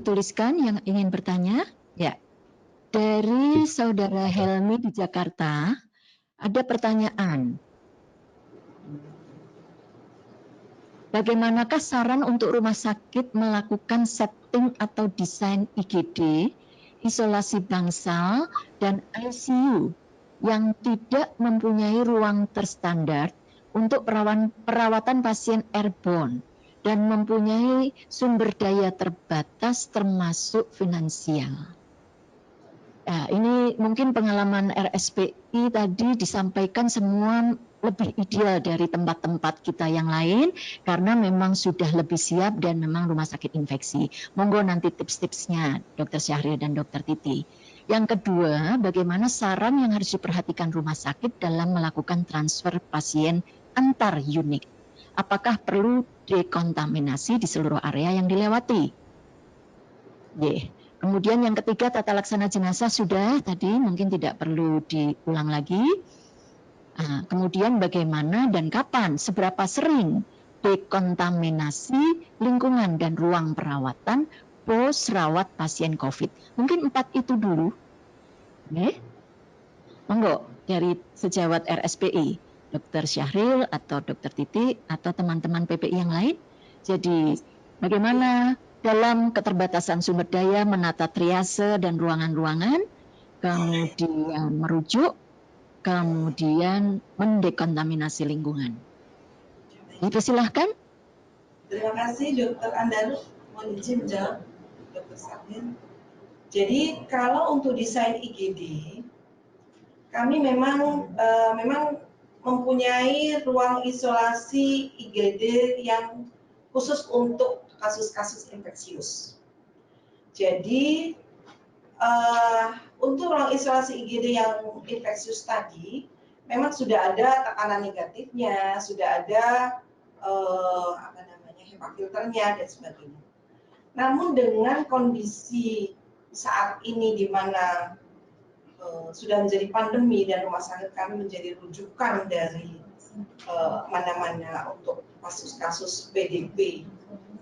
dituliskan yang ingin bertanya? Ya. Dari Saudara Helmi di Jakarta, ada pertanyaan. Bagaimanakah saran untuk rumah sakit melakukan setting atau desain IGD, isolasi bangsal, dan ICU yang tidak mempunyai ruang terstandar untuk perawatan pasien airborne dan mempunyai sumber daya terbatas termasuk finansial? Nah, ini mungkin pengalaman RSPI tadi disampaikan semua lebih ideal dari tempat-tempat kita yang lain karena memang sudah lebih siap dan memang rumah sakit infeksi. Monggo nanti tips-tipsnya Dr. Syahril dan Dr. Titi. Yang kedua, bagaimana saran yang harus diperhatikan rumah sakit dalam melakukan transfer pasien antar unit? Apakah perlu dekontaminasi di seluruh area yang dilewati? Kemudian yang ketiga, tata laksana jenazah sudah tadi, mungkin tidak perlu diulang lagi. Kemudian bagaimana dan kapan, seberapa sering dekontaminasi lingkungan dan ruang perawatan pos rawat pasien COVID. Mungkin 4 itu dulu. Monggo dari sejawat RSPI, Dr. Syahril atau Dr. Titi atau teman-teman PPI yang lain. Jadi bagaimana dalam keterbatasan sumber daya menata triase dan ruangan-ruangan, kemudian merujuk, kemudian mendekontaminasi lingkungan. Dipersilahkan. Terima kasih Dr. Andarus. Mohon izin menjawab Dr. Samin. Jadi kalau untuk desain IGD, kami memang mempunyai ruang isolasi IGD yang khusus untuk kasus-kasus infeksius. Jadi untuk ruang isolasi IGD yang infeksius tadi, memang sudah ada tekanan negatifnya, sudah ada HEPA filternya dan sebagainya. Namun dengan kondisi saat ini di mana sudah menjadi pandemi dan rumah sakit kami menjadi rujukan dari mana-mana untuk kasus-kasus PDP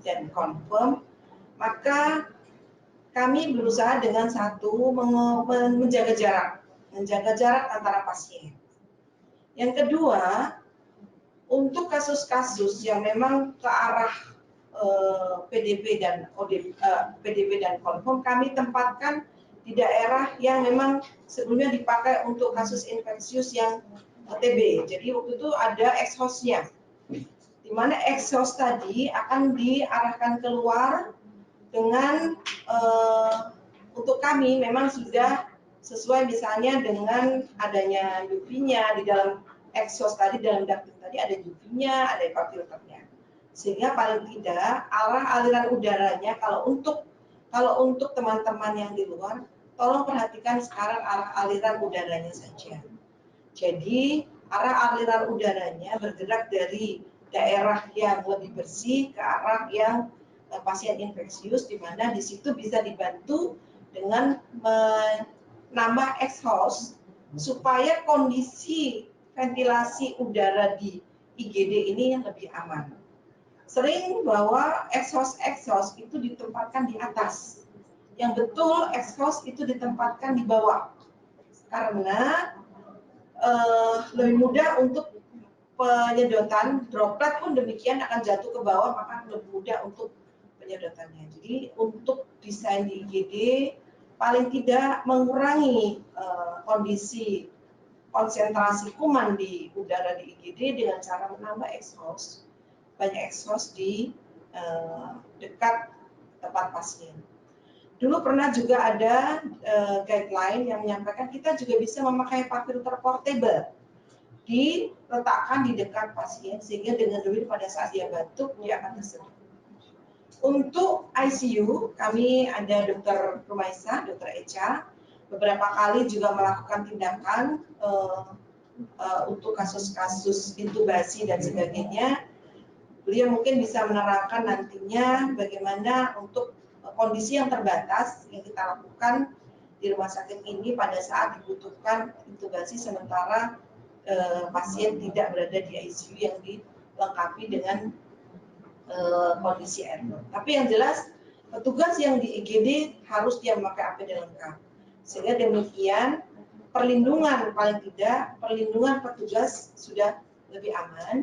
dan confirm, maka kami berusaha dengan satu menjaga jarak antara pasien. Yang kedua, untuk kasus-kasus yang memang ke arah PDP dan PDP dan confirm, kami tempatkan di daerah yang memang sebelumnya dipakai untuk kasus infeksius yang TB. Jadi waktu itu ada exhaust-nya, di mana exhaust tadi akan diarahkan keluar dengan untuk kami memang sudah sesuai misalnya dengan adanya UV-nya di dalam exhaust tadi, dalam ducting tadi ada UV-nya, ada HEPA filternya. Sehingga paling tidak arah aliran udaranya kalau untuk teman-teman yang di luar, tolong perhatikan sekarang arah aliran udaranya saja. Jadi arah aliran udaranya bergerak dari daerah yang lebih bersih ke arah yang pasien infeksius, di mana di situ bisa dibantu dengan menambah exhaust supaya kondisi ventilasi udara di IGD ini yang lebih aman. Sering bahwa exhaust itu ditempatkan di atas, yang betul exhaust itu ditempatkan di bawah, karena lebih mudah untuk penyedotan. Droplet pun demikian akan jatuh ke bawah, maka lebih mudah untuk penyedotannya. Jadi untuk desain di IGD paling tidak mengurangi kondisi konsentrasi kuman di udara di IGD dengan cara menambah exhaust, banyak exhaust di dekat tempat pasien. Dulu pernah juga ada guideline yang menyampaikan kita juga bisa memakai HEPA filter portable, diletakkan di dekat pasien sehingga dengan demi pada saat dia batuk dia akan tersedot. Untuk ICU kami ada Dr. Rumaisa, Dr. Echa, beberapa kali juga melakukan tindakan untuk kasus-kasus intubasi dan sebagainya. Beliau mungkin bisa menerangkan nantinya bagaimana untuk kondisi yang terbatas yang kita lakukan di rumah sakit ini pada saat dibutuhkan intubasi sementara pasien tidak berada di ICU yang dilengkapi dengan kondisi airborne. Tapi yang jelas petugas yang di IGD harus dia memakai APD lengkap. Sehingga demikian perlindungan, paling tidak perlindungan petugas sudah lebih aman,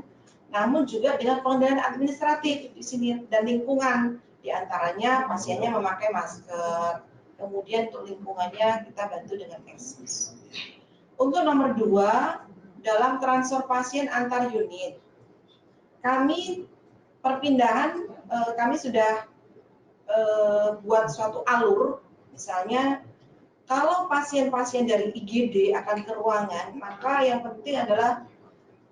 namun juga dengan pengendalian administratif di sini dan lingkungan, diantaranya pasiennya memakai masker, kemudian untuk lingkungannya kita bantu dengan eksis. Untuk nomor 2, dalam transfer pasien antar unit, kami perpindahan, kami sudah buat suatu alur, misalnya kalau pasien-pasien dari IGD akan ke ruangan, maka yang penting adalah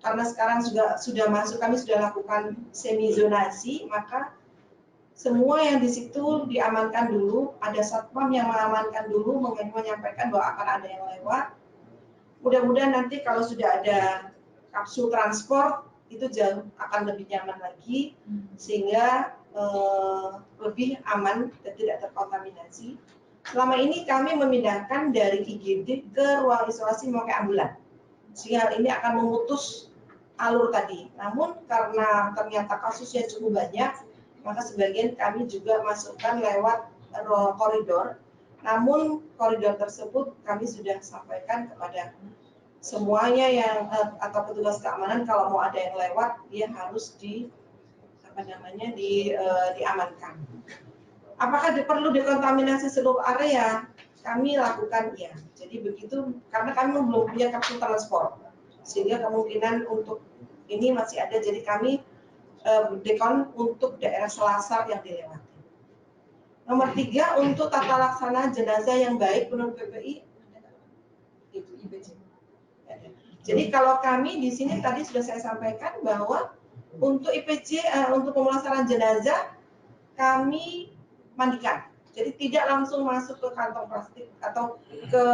karena sekarang sudah masuk, kami sudah lakukan semi zonasi, maka semua yang di situ diamankan dulu, ada satpam yang mengamankan dulu, menyampaikan bahwa akan ada yang lewat. Mudah-mudahan nanti kalau sudah ada kapsul transport itu jauh akan lebih nyaman lagi, sehingga lebih aman dan tidak terkontaminasi. Selama ini kami memindahkan dari IGD ke ruang isolasi memakai ambulan, sehingga hal ini akan memutus alur tadi. Namun karena ternyata kasusnya cukup banyak, maka sebagian kami juga masukkan lewat koridor. Namun koridor tersebut kami sudah sampaikan kepada semuanya yang atau petugas keamanan, kalau mau ada yang lewat dia harus diamankan. Apakah perlu dekontaminasi seluruh area? Kami lakukan ya. Jadi begitu, karena kami belum punya kapsul transport, sehingga kemungkinan untuk ini masih ada. Jadi kami dekon untuk daerah selasar yang dilewati. Nomor 3, untuk tata laksana jenazah yang baik menurut PPI. Itu IPJ. Jadi kalau kami di sini tadi sudah saya sampaikan bahwa untuk IPJ, untuk pemulasaran jenazah kami mandikan. Jadi tidak langsung masuk ke kantong plastik atau ke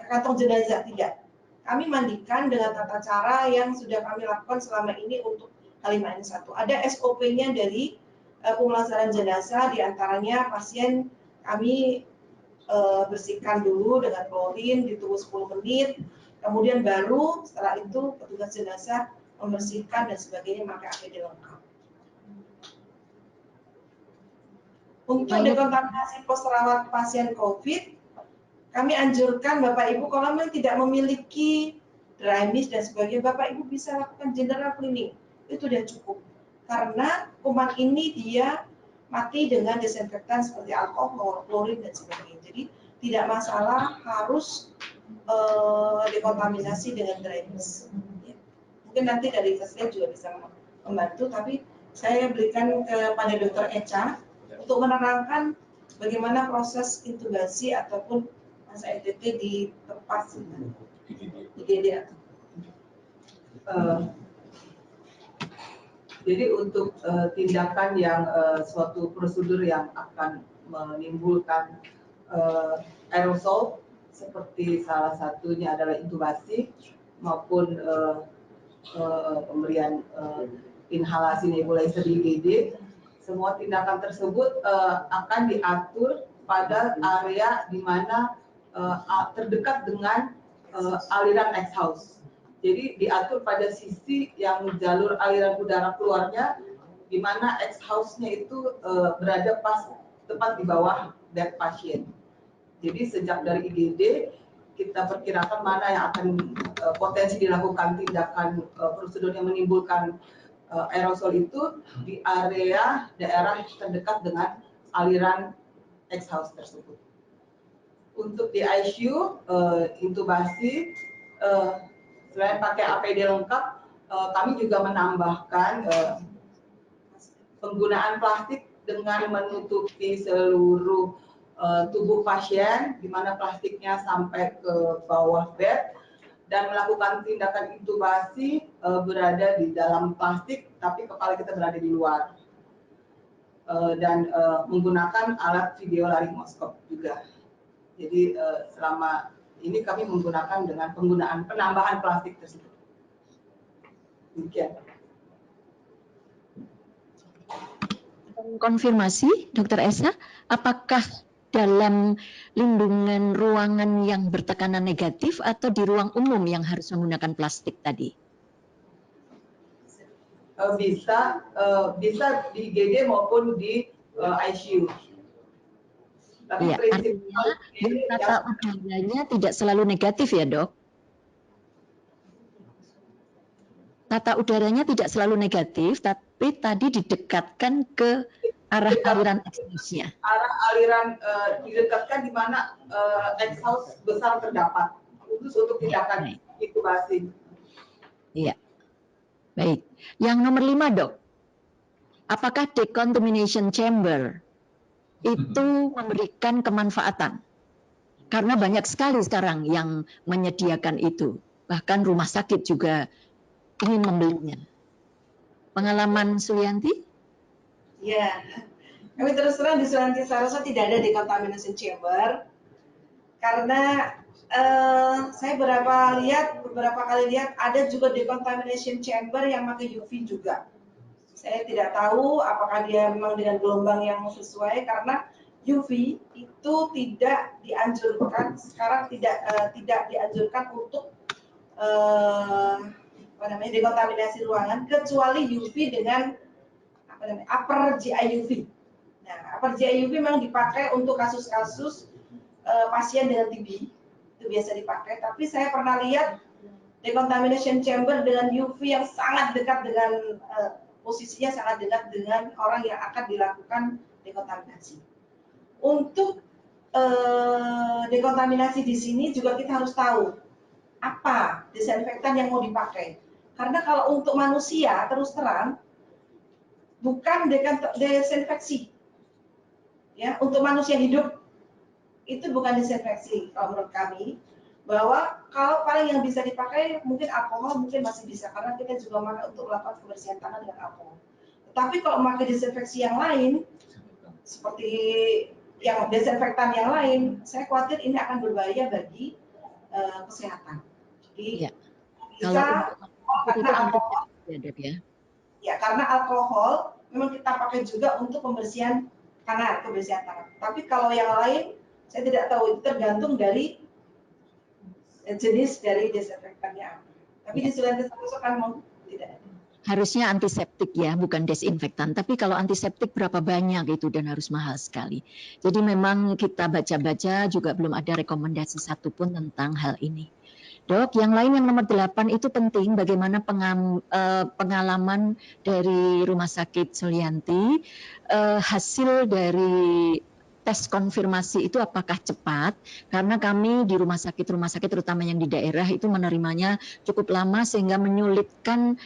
kantong jenazah, tidak. Kami mandikan dengan tata cara yang sudah kami lakukan selama ini untuk H5N1. Ada SOP-nya dari pemulasaran jenazah, diantaranya pasien kami bersihkan dulu dengan klorin, ditunggu 10 menit, kemudian baru setelah itu petugas jenazah membersihkan dan sebagainya pakai APD lengkap. Untuk dekontaminasi pos rawat pasien COVID, kami anjurkan Bapak Ibu kalau memang tidak memiliki dry mist dan sebagainya, Bapak Ibu bisa lakukan general cleaning, itu sudah cukup. Karena kuman ini dia mati dengan desinfektan seperti alkohol, klorin dan sebagainya. Jadi tidak masalah harus dekontaminasi dengan dry mist. Ya. Mungkin nanti dari saya juga bisa membantu, tapi saya berikan kepada Dr. Echa untuk menerangkan bagaimana proses intubasi ataupun masa ETT di tempat IGD. Jadi untuk tindakan yang suatu prosedur yang akan menimbulkan aerosol, seperti salah satunya adalah intubasi maupun pemberian inhalasi nebulizer di IGD, semua tindakan tersebut akan diatur pada area di mana terdekat dengan aliran exhaust. Jadi diatur pada sisi yang jalur aliran udara keluarnya, di mana exhaust-nya itu berada pas tepat di bawah bed pasien. Jadi sejak dari IGD kita perkirakan mana yang akan potensi dilakukan tindakan prosedur yang menimbulkan aerosol itu di area daerah terdekat dengan aliran exhaust tersebut. Untuk di ICU intubasi, selain pakai APD lengkap, kami juga menambahkan penggunaan plastik dengan menutupi seluruh tubuh pasien, di mana plastiknya sampai ke bawah bed, dan melakukan tindakan intubasi berada di dalam plastik, tapi kepala kita berada di luar. Dan menggunakan alat video laryngoscope juga. Jadi selama ini kami menggunakan dengan penggunaan penambahan plastik tersebut. Demikian. Konfirmasi, Dr. Esa, apakah dalam lindungan ruangan yang bertekanan negatif atau di ruang umum yang harus menggunakan plastik tadi? Bisa di IGD maupun di ICU. Tapi Iya, prinsip artinya yang tata udaranya tidak selalu negatif ya, Dok? Tata udaranya tidak selalu negatif, tapi tadi didekatkan ke arah aliran exhaust-nya. arah aliran didekatkan di mana exhaust besar terdapat, khusus untuk tindakan intubasi. Iya, baik. Yang nomor 5, Dok. Apakah decontamination chamber itu memberikan kemanfaatan? Karena banyak sekali sekarang yang menyediakan itu. Bahkan rumah sakit juga ingin membelinya. Pengalaman Sulianti? Ya, kami terus terang di Sulianti Saroso tidak ada decontamination chamber karena saya beberapa kali lihat ada juga decontamination chamber yang pakai UV juga. Saya tidak tahu apakah dia memang dengan gelombang yang sesuai karena UV itu tidak dianjurkan sekarang tidak dianjurkan untuk dekontaminasi ruangan kecuali UV dengan upper GI UV. Nah, upper GI UV memang dipakai untuk kasus-kasus pasien dengan TB itu biasa dipakai. Tapi saya pernah lihat decontamination chamber dengan UV yang sangat dekat dengan posisinya sangat dekat dengan orang yang akan dilakukan dekontaminasi. Untuk dekontaminasi di sini juga kita harus tahu apa desinfektan yang mau dipakai. Karena kalau untuk manusia terus terang bukan desinfeksi. Ya, untuk manusia hidup itu bukan desinfeksi kalau menurut kami. Bahwa kalau paling yang bisa dipakai mungkin alkohol mungkin masih bisa karena kita juga pakai untuk melakukan kebersihan tangan dengan alkohol. Tapi kalau memakai desinfeksi yang lain seperti yang desinfektan yang lain, saya khawatir ini akan berbahaya bagi kesehatan. Jadi ya. Kalau karena alkohol, ya, karena alkohol memang kita pakai juga untuk kebersihan tangan. Tapi kalau yang lain saya tidak tahu, itu tergantung dari jenis dari desinfektannya. Tapi di Sulianti Saroso kan memang tidak ada. Harusnya antiseptik ya, bukan desinfektan. Tapi kalau antiseptik berapa banyak itu dan harus mahal sekali. Jadi memang kita baca-baca juga belum ada rekomendasi satupun tentang hal ini. Dok, yang lain yang nomor 8 itu penting bagaimana pengalaman dari Rumah Sakit Sulianti, hasil dari tes konfirmasi itu apakah cepat? Karena kami di rumah sakit terutama yang di daerah itu menerimanya cukup lama sehingga menyulitkan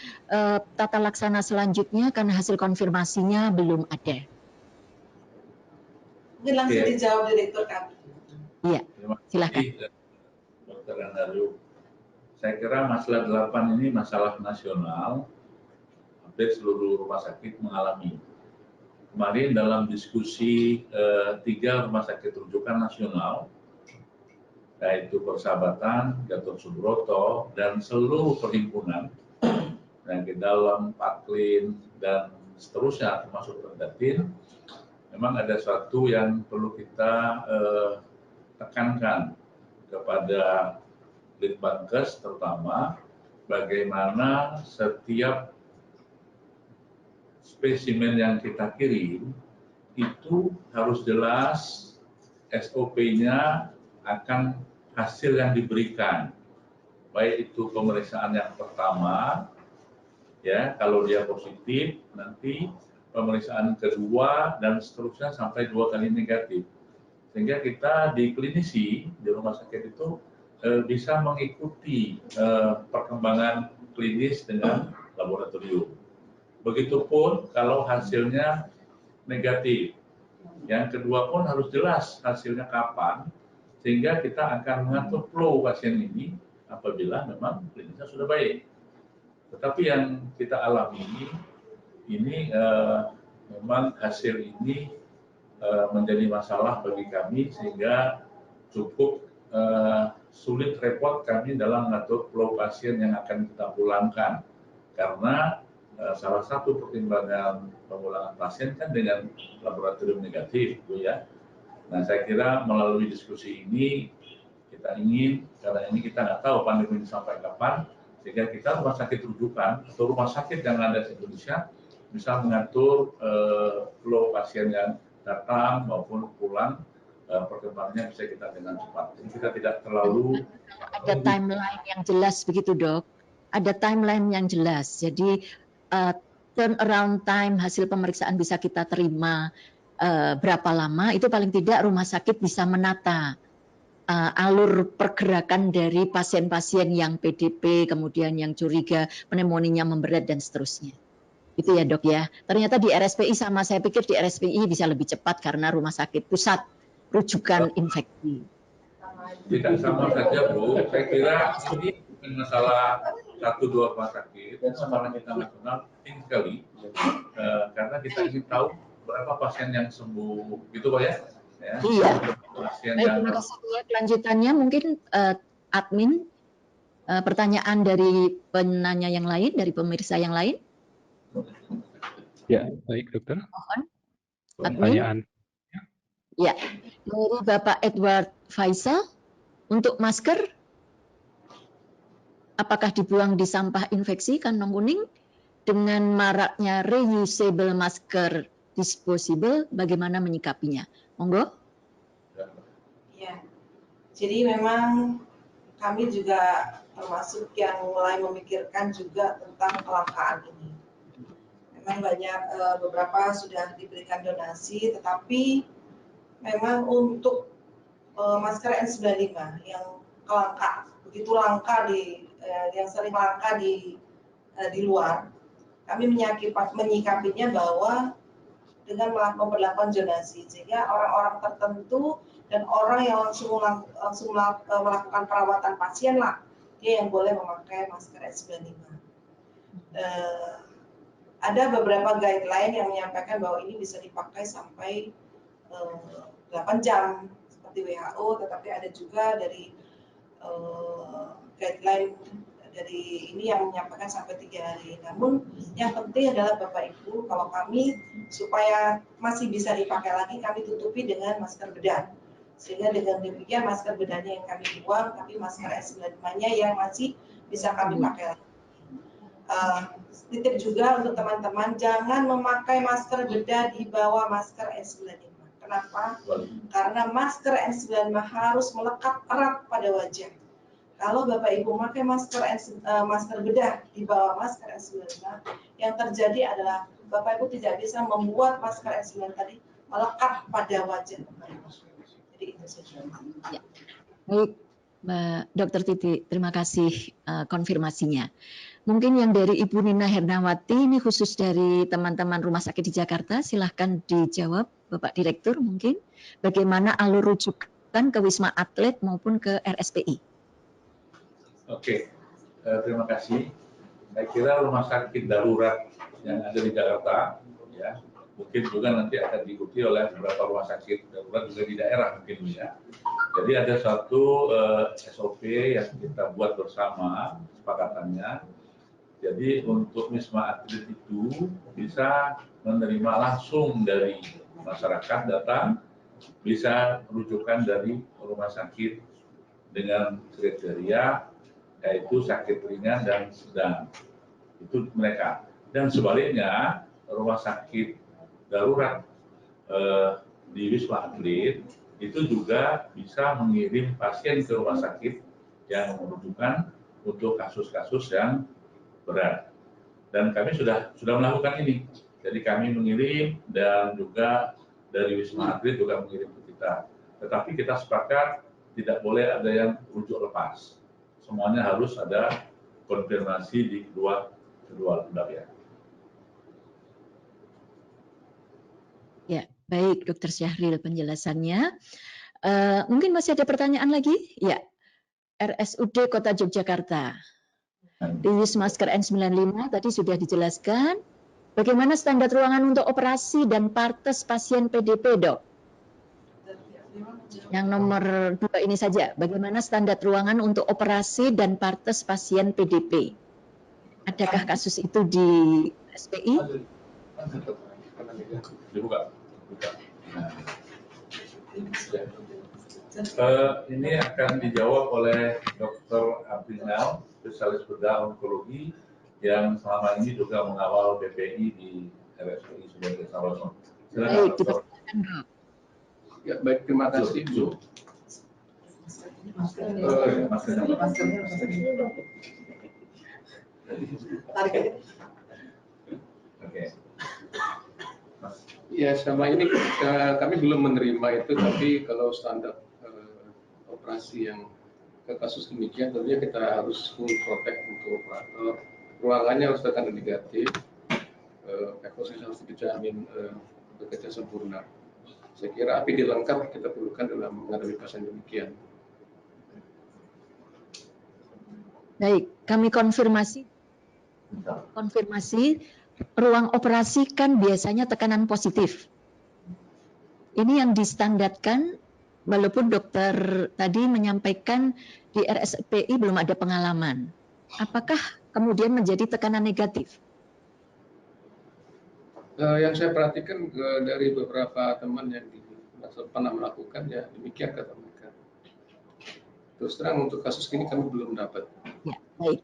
tata laksana selanjutnya karena hasil konfirmasinya belum ada. Mungkin langsung dijawab Direktur kami. Iya, silakan. Dr. Andaru, saya kira masalah 8 ini masalah nasional, hampir seluruh rumah sakit mengalami. Kemarin dalam diskusi 3 rumah sakit rujukan nasional, yaitu Persahabatan, Gatot Subroto, dan seluruh perhimpunan, yang di dalam Paklin dan seterusnya termasuk Perdatin, memang ada satu yang perlu kita tekankan kepada Litbangkes terutama, bagaimana setiap spesimen yang kita kirim itu harus jelas SOP-nya akan hasil yang diberikan, baik itu pemeriksaan yang pertama, ya kalau dia positif, nanti pemeriksaan kedua dan seterusnya sampai 2 kali negatif, sehingga kita di klinisi di rumah sakit itu bisa mengikuti perkembangan klinis dengan laboratorium. Begitupun kalau hasilnya negatif. Yang kedua pun harus jelas hasilnya kapan, sehingga kita akan mengatur flow pasien ini apabila memang klinisnya sudah baik. Tetapi yang kita alami ini memang hasil ini menjadi masalah bagi kami, sehingga cukup sulit repot kami dalam mengatur flow pasien yang akan kita pulangkan. Karena salah satu pertimbangan pemulangan pasien kan dengan laboratorium negatif, ya. Nah, saya kira melalui diskusi ini kita ingin, karena ini kita nggak tahu pandemi ini sampai kapan, sehingga kita rumah sakit rujukan atau rumah sakit yang ada di Indonesia bisa mengatur flow pasien yang datang maupun pulang perkembangannya bisa kita dengan cepat. Jadi kita tidak terlalu ada timeline yang jelas begitu, Dok. Ada timeline yang jelas. Jadi turnaround time hasil pemeriksaan bisa kita terima berapa lama, itu paling tidak rumah sakit bisa menata alur pergerakan dari pasien-pasien yang PDP, kemudian yang curiga pneumonia memberat dan seterusnya. Itu ya, Dok ya. Ternyata di RSPI sama, saya pikir di RSPI bisa lebih cepat karena rumah sakit pusat rujukan infeksi. Tidak sama saja, Bu. Saya kira ini bukan masalah 1-2 rumah sakit, masalah kita nasional penting sekali karena kita ingin tahu berapa pasien yang sembuh, gitu Pak ya? Iya. Baik, terima kasih. Kelanjutannya mungkin admin pertanyaan dari penanya yang lain, dari pemirsa yang lain. Ya, baik dokter. Admin. Ya, dari Bapak Edward Faisal, untuk masker, apakah dibuang di sampah infeksi kantong kuning? Dengan maraknya reusable masker disposable, bagaimana menyikapinya? Monggo. Ya, jadi memang kami juga termasuk yang mulai memikirkan juga tentang kelangkaan ini. Memang banyak beberapa sudah diberikan donasi, tetapi memang untuk masker N95 yang begitu langka yang sering langka di luar, kami menyikapinya bahwa dengan memperlakukan zonasi, sehingga orang-orang tertentu dan orang yang langsung melakukan perawatan pasien lah, dia yang boleh memakai masker N95. Ada beberapa guideline yang menyampaikan bahwa ini bisa dipakai sampai 8 jam seperti WHO, tetapi ada juga dari guideline dari ini yang menyampaikan sampai 3 hari. Namun yang penting adalah Bapak Ibu, kalau kami supaya masih bisa dipakai lagi, kami tutupi dengan masker bedah. Sehingga dengan demikian masker bedahnya yang kami buang, tapi masker N95-nya yang masih bisa kami pakai lagi. Titip juga untuk teman-teman, jangan memakai masker bedah di bawah masker N95. Kenapa? Karena masker N95 harus melekat erat pada wajah. Kalau Bapak Ibu memakai masker bedah di bawah masker N95, yang terjadi adalah Bapak Ibu tidak bisa membuat masker N95 tadi melekat pada wajah Bapak Ibu. Jadi itu saja. Ya. Baik, Mbak Dr. Titi, terima kasih konfirmasinya. Mungkin yang dari Ibu Nina Hernawati, ini khusus dari teman-teman rumah sakit di Jakarta, silahkan dijawab Bapak Direktur mungkin. Bagaimana alur rujukan ke Wisma Atlet maupun ke RSPI? Oke, terima kasih. Saya kira rumah sakit darurat yang ada di Jakarta, ya, mungkin juga nanti akan diikuti oleh beberapa rumah sakit darurat juga di daerah mungkin ya. Jadi ada satu SOP yang kita buat bersama kesepakatannya. Jadi untuk Wisma Atlet itu bisa menerima langsung dari masyarakat datang, bisa rujukan dari rumah sakit dengan kriteria yaitu sakit ringan dan sedang, itu mereka. Dan sebaliknya rumah sakit darurat di Wisma Atlet itu juga bisa mengirim pasien ke rumah sakit yang merujukan untuk kasus-kasus yang berat. Dan kami sudah melakukan ini. Jadi kami mengirim dan juga dari Wisma Atlet juga mengirim ke kita. Tetapi kita sepakat tidak boleh ada yang rujuk lepas. Semuanya harus ada konfirmasi di kedua lembaga. Ya, baik Dr. Syahril penjelasannya. Mungkin masih ada pertanyaan lagi? Ya, RSUD Kota Yogyakarta. Reuse masker N95 tadi sudah dijelaskan. Bagaimana standar ruangan untuk operasi dan partes pasien PDP, Dok? Yang nomor 2 ini saja, bagaimana standar ruangan untuk operasi dan partes pasien PDP? Adakah kasus itu di SPI? Dibuka. Ini akan dijawab oleh Dr. Abdinal, spesialis bedah onkologi yang selama ini juga mengawal PPI di RSPI sebagai salah satu. Baik, dipersilakan, Dok. Ya, baik, terima kasih Bu. Ya, sama ini kami belum menerima itu, tapi kalau standar operasi yang ke kasus demikian tentunya kita harus full protect untuk operator. Ruangannya harus tekanan negatif, ekosistem harus dijamin bekerja sempurna. Saya kira APD lengkap kita perlukan dalam menghadapi pasien demikian. Baik, kami konfirmasi ruang operasi kan biasanya tekanan positif. Ini yang distandarkan, walaupun dokter tadi menyampaikan di RSPI belum ada pengalaman. Apakah kemudian menjadi tekanan negatif? Yang saya perhatikan dari beberapa teman yang pernah melakukan, ya demikian kata mereka. Terus terang untuk kasus ini kami belum dapat. Ya, baik.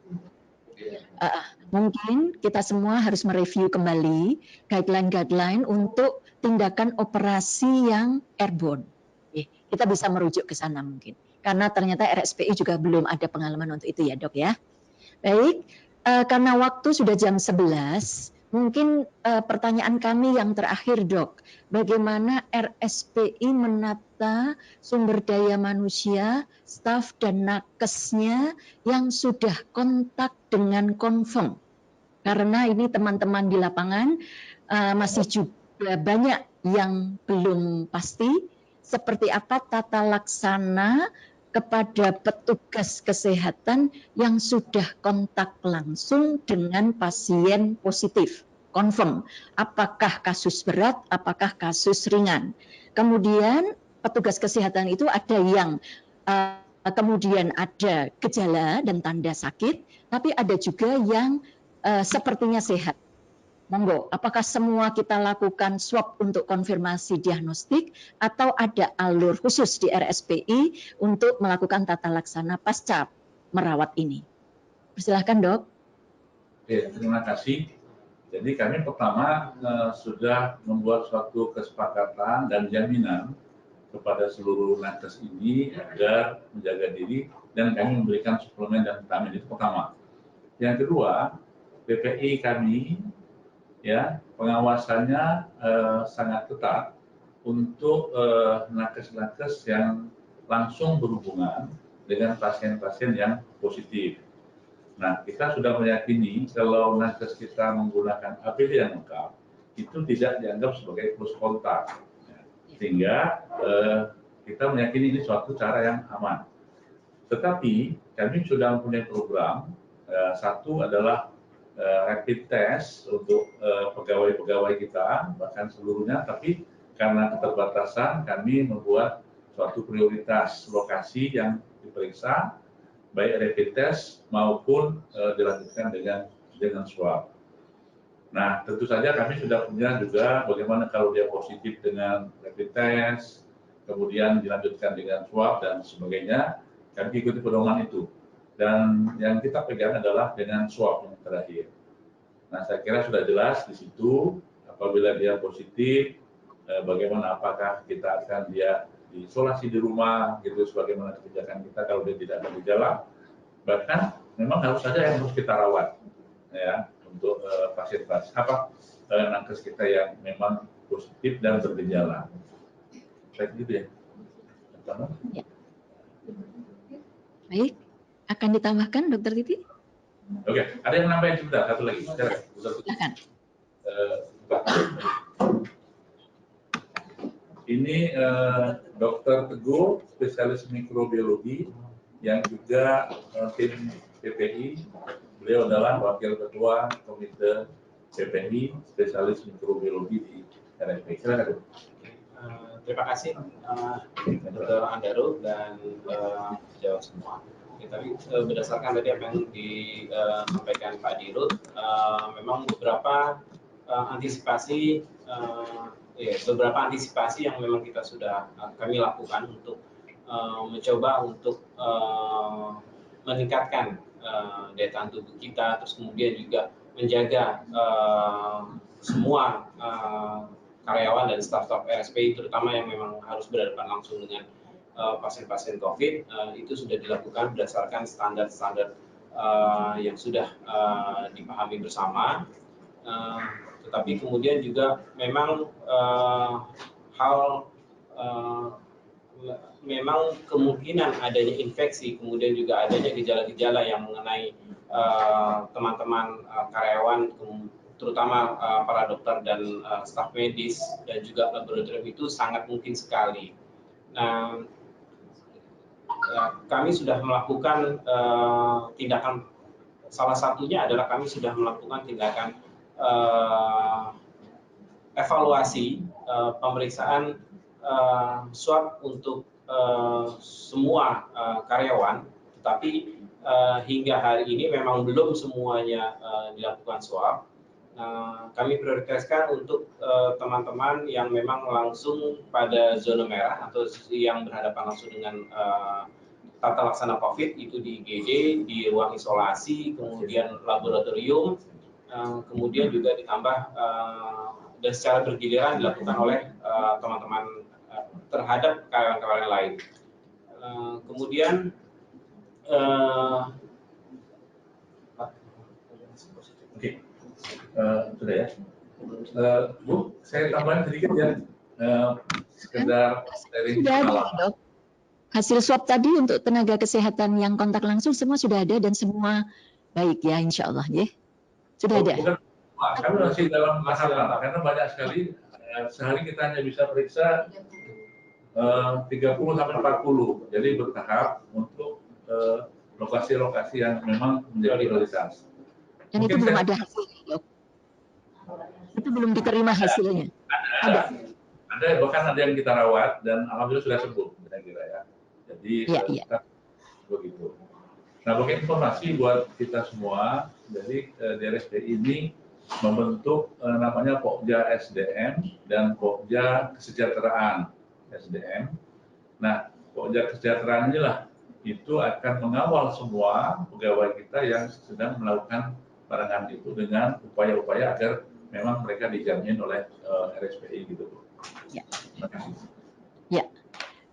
Mungkin kita semua harus mereview kembali guideline-guideline untuk tindakan operasi yang airborne. Kita bisa merujuk ke sana mungkin. Karena ternyata RSPI juga belum ada pengalaman untuk itu ya dok ya. Baik, karena waktu sudah jam 11, mungkin pertanyaan kami yang terakhir dok, bagaimana RSPI menata sumber daya manusia, staf dan nakesnya yang sudah kontak dengan confirm? Karena ini teman-teman di lapangan masih juga banyak yang belum pasti seperti apa tata laksana kepada petugas kesehatan yang sudah kontak langsung dengan pasien positif, confirm, apakah kasus berat, apakah kasus ringan. Kemudian petugas kesehatan itu ada yang kemudian ada gejala dan tanda sakit, tapi ada juga yang sepertinya sehat. Monggo, apakah semua kita lakukan swab untuk konfirmasi diagnostik atau ada alur khusus di RSPI untuk melakukan tata laksana pasca merawat ini? Persilahkan dok. Oke, terima kasih. Jadi kami pertama sudah membuat suatu kesepakatan dan jaminan kepada seluruh nakes ini agar menjaga diri dan kami memberikan suplemen dan vitamin, itu pertama. Yang kedua, PPI kami ya pengawasannya sangat ketat untuk nakes-nakes yang langsung berhubungan dengan pasien-pasien yang positif. Nah, kita sudah meyakini kalau nakes kita menggunakan APD yang lengkap, itu tidak dianggap sebagai close kontak. Sehingga kita meyakini ini suatu cara yang aman. Tetapi kami sudah mempunyai program, satu adalah rapid test untuk pegawai-pegawai kita, bahkan seluruhnya, tapi karena keterbatasan kami membuat suatu prioritas lokasi yang diperiksa, baik rapid test maupun dilanjutkan dengan swab. Nah, tentu saja kami sudah punya juga bagaimana kalau dia positif dengan rapid test, kemudian dilanjutkan dengan swab dan sebagainya, kami ikuti pedoman itu. Dan yang kita pegang adalah dengan swab yang terakhir. Nah, saya kira sudah jelas di situ, apabila dia positif, bagaimana apakah kita akan dia diisolasi di rumah, gitu, sebagaimana kebijakan kita kalau dia tidak ada gejala. Bahkan memang harus ada yang harus kita rawat, ya, untuk pasien-pasien nakes kita yang memang positif dan bergejala. Baik gitu ya. Ya. Baik, akan ditambahkan Dokter Titi? Oke, ada yang nambahin sebentar, satu lagi. Silakan. Ini Dokter Teguh, spesialis mikrobiologi, yang juga tim PPI. Beliau adalah Wakil Ketua Komite PPI, spesialis mikrobiologi di RSPI. Silakan. Terima kasih Dr. Andaro dan jawab semua. Tapi berdasarkan tadi apa yang disampaikan Pak Dirut, memang beberapa antisipasi yang memang kita sudah kami lakukan untuk mencoba untuk meningkatkan daya tahan tubuh kita, terus kemudian juga menjaga semua karyawan dan staf-staf RSPI, terutama yang memang harus berhadapan langsung dengan pasien-pasien COVID, itu sudah dilakukan berdasarkan standar-standar yang sudah dipahami bersama. Tetapi kemudian juga memang memang kemungkinan adanya infeksi, kemudian juga adanya gejala-gejala yang mengenai teman-teman karyawan, terutama para dokter dan staf medis dan juga laboratorium itu sangat mungkin sekali. Nah, kami sudah melakukan tindakan, salah satunya adalah kami sudah melakukan tindakan evaluasi pemeriksaan swab untuk semua karyawan, tetapi hingga hari ini memang belum semuanya dilakukan swab. Kami prioritaskan untuk teman-teman yang memang langsung pada zona merah atau yang berhadapan langsung dengan tata laksana COVID, itu di IGD, di ruang isolasi, kemudian laboratorium, kemudian juga ditambah dan secara bergiliran dilakukan oleh teman-teman terhadap karyawan-karyawan lain. Kemudian sudah ya. Bu, saya tambahin sedikit ya. Sekedar dari sudah ada, Dok. Hasil swab tadi untuk tenaga kesehatan yang kontak langsung semua sudah ada dan semua baik ya, insya Allah ya. Sudah ada. Bukan, kami masih dalam masalah karena banyak sekali. Sehari kita hanya bisa periksa 30 sampai 40. Jadi bertahap untuk lokasi-lokasi yang memang menjadi prioritas. Dan itu belum ada hasilnya, Dok. Itu belum diterima hasilnya. Ada, bahkan ada yang kita rawat dan alhamdulillah sudah sembuh, kira-kira ya. Jadi begitu. Nah, bagi informasi buat kita semua, jadi di RSPI ini membentuk namanya Pokja SDM dan Pokja Kesejahteraan SDM. Nah, Pokja Kesejahteraan inilah itu akan mengawal semua pegawai kita yang sedang melakukan barengan itu dengan upaya-upaya agar memang mereka dijamin oleh RSPI gitu. Ya. Terima kasih. Ya.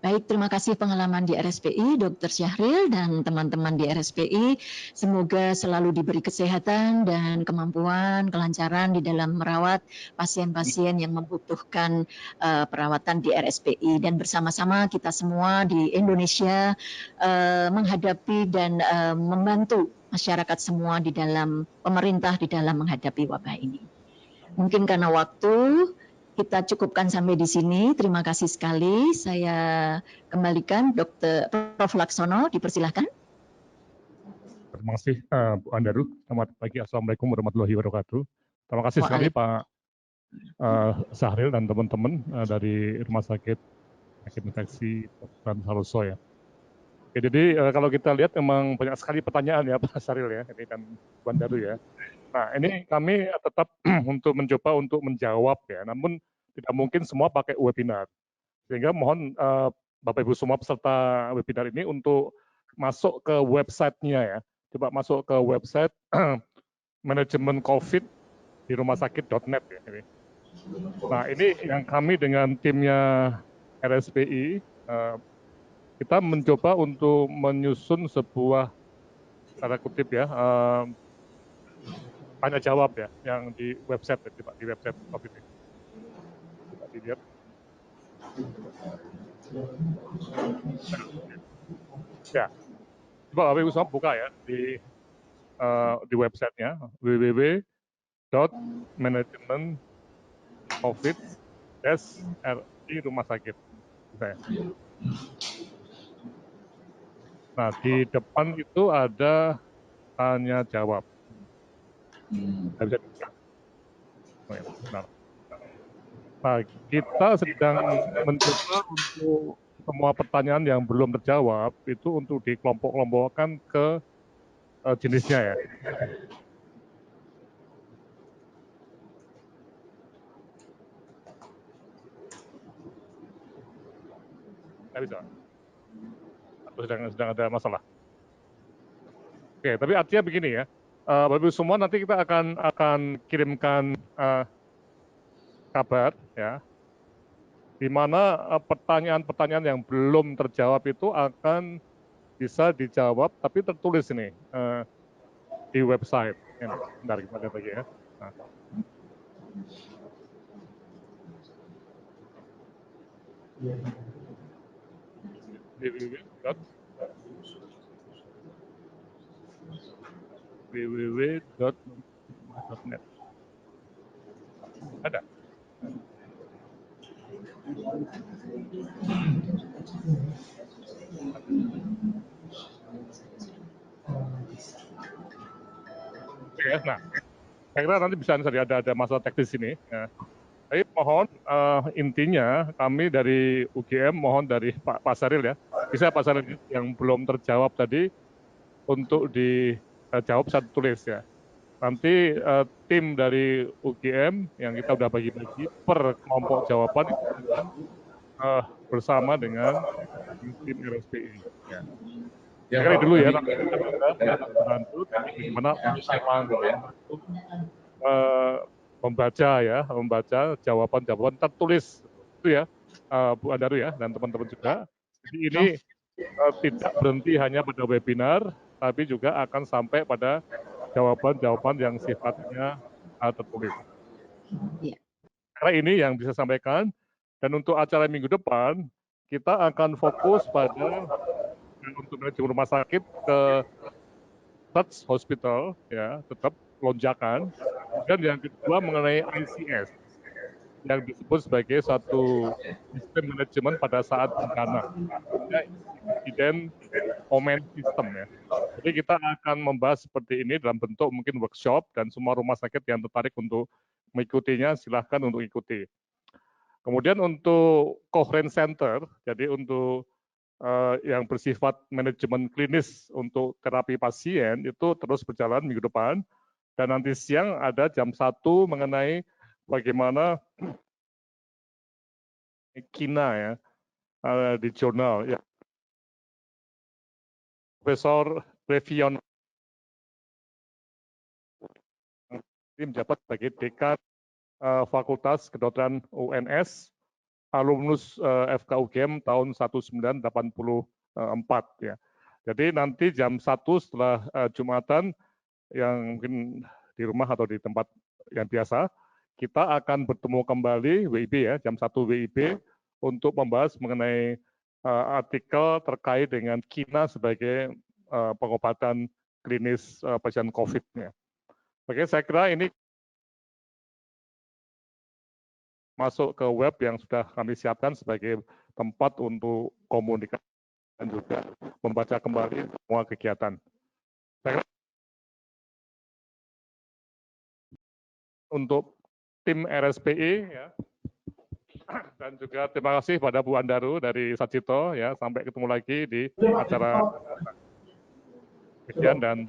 Baik, terima kasih pengalaman di RSPI, Dr. Syahril dan teman-teman di RSPI. Semoga selalu diberi kesehatan dan kemampuan, kelancaran di dalam merawat pasien-pasien yang membutuhkan perawatan di RSPI. Dan bersama-sama kita semua di Indonesia menghadapi dan membantu masyarakat semua di dalam pemerintah di dalam menghadapi wabah ini. Mungkin karena waktu, kita cukupkan sampai di sini. Terima kasih sekali. Saya kembalikan Dr. Prof. Laksono, dipersilahkan. Terima kasih Bu Andaru. Selamat pagi. Assalamualaikum warahmatullahi wabarakatuh. Terima kasih sekali Pak Syahril dan teman-teman dari Rumah Sakit Penyakit Infeksi Dr. Saroso ya. Oke, jadi kalau kita lihat memang banyak sekali pertanyaan ya Pak Syahril ya, ini kan Bu Andaru ya. Nah, ini kami tetap untuk mencoba untuk menjawab ya, namun tidak mungkin semua pakai webinar. Sehingga mohon Bapak Ibu semua peserta webinar ini untuk masuk ke website-nya ya. Coba masuk ke website manajemen COVID di rumahsakit.net ya. Ini. Nah, ini yang kami dengan timnya RSPI, kita mencoba untuk menyusun sebuah tanda kutip ya, tanya jawab ya yang di website di website COVID ini. Coba dilihat. Ya, coba Bapak Ibu semua buka ya di websitenya www.manajemen-covid-ri rumah sakit. Nah, di depan itu ada tanya jawab. Nah, kita sedang mencoba untuk semua pertanyaan yang belum terjawab itu untuk dikelompok-kelompokkan ke jenisnya ya. Nggak bisa. Atau sedang ada masalah. Oke, tapi artinya begini ya. Bapak Ibu semua nanti kita akan kirimkan kabar ya, di mana pertanyaan-pertanyaan yang belum terjawab itu akan bisa dijawab, tapi tertulis ini di website. Ini, bentar kita lihat lagi ya. Nah. www.net ada. Ya, nah, saya kira nanti bisa ada masalah teknis ini. Ya. Tapi mohon intinya kami dari UGM mohon dari Pak Saril ya, bisa Pak Saril yang belum terjawab tadi untuk dijawab satu tulis ya. Nanti tim dari UGM yang kita udah bagi-bagi per kelompok jawaban itu akan bersama dengan tim RSPI. Ya. Ya, kali dulu ya, nanti kita bantu bagaimana membaca jawaban-jawaban tertulis itu ya, Bu Andaru ya, dan teman-teman juga. Jadi ini tidak berhenti hanya pada webinar, tapi juga akan sampai pada jawaban-jawaban yang sifatnya tertulis. Karena ini yang bisa sampaikan, dan untuk acara minggu depan, kita akan fokus pada untuk manajemen rumah sakit ke Touch Hospital, ya, tetap lonjakan. Dan yang kedua mengenai ICS, yang disebut sebagai satu sistem manajemen pada saat bencana, insiden command system ya. Jadi kita akan membahas seperti ini dalam bentuk mungkin workshop, dan semua rumah sakit yang tertarik untuk mengikutinya silahkan untuk ikuti. Kemudian untuk coherence center, jadi untuk yang bersifat manajemen klinis untuk terapi pasien itu terus berjalan minggu depan, dan nanti siang ada jam 1 mengenai bagaimana KINA ya di jurnal ya. Profesor Revion menjabat sebagai dekan Fakultas Kedokteran UNS, alumnus FKUGM tahun 1984 ya. Jadi nanti jam 1 setelah Jumatan, yang mungkin di rumah atau di tempat yang biasa, kita akan bertemu kembali WIB ya, jam 1 WIB untuk membahas mengenai artikel terkait dengan KINA sebagai pengobatan klinis pasien COVID ya. Oke, saya kira ini masuk ke web yang sudah kami siapkan sebagai tempat untuk komunikasi dan juga membaca kembali semua kegiatan. Saya kira untuk tim RSPI ya, dan juga terima kasih pada Bu Andaru dari Sajito ya, sampai ketemu lagi di acara sekian dan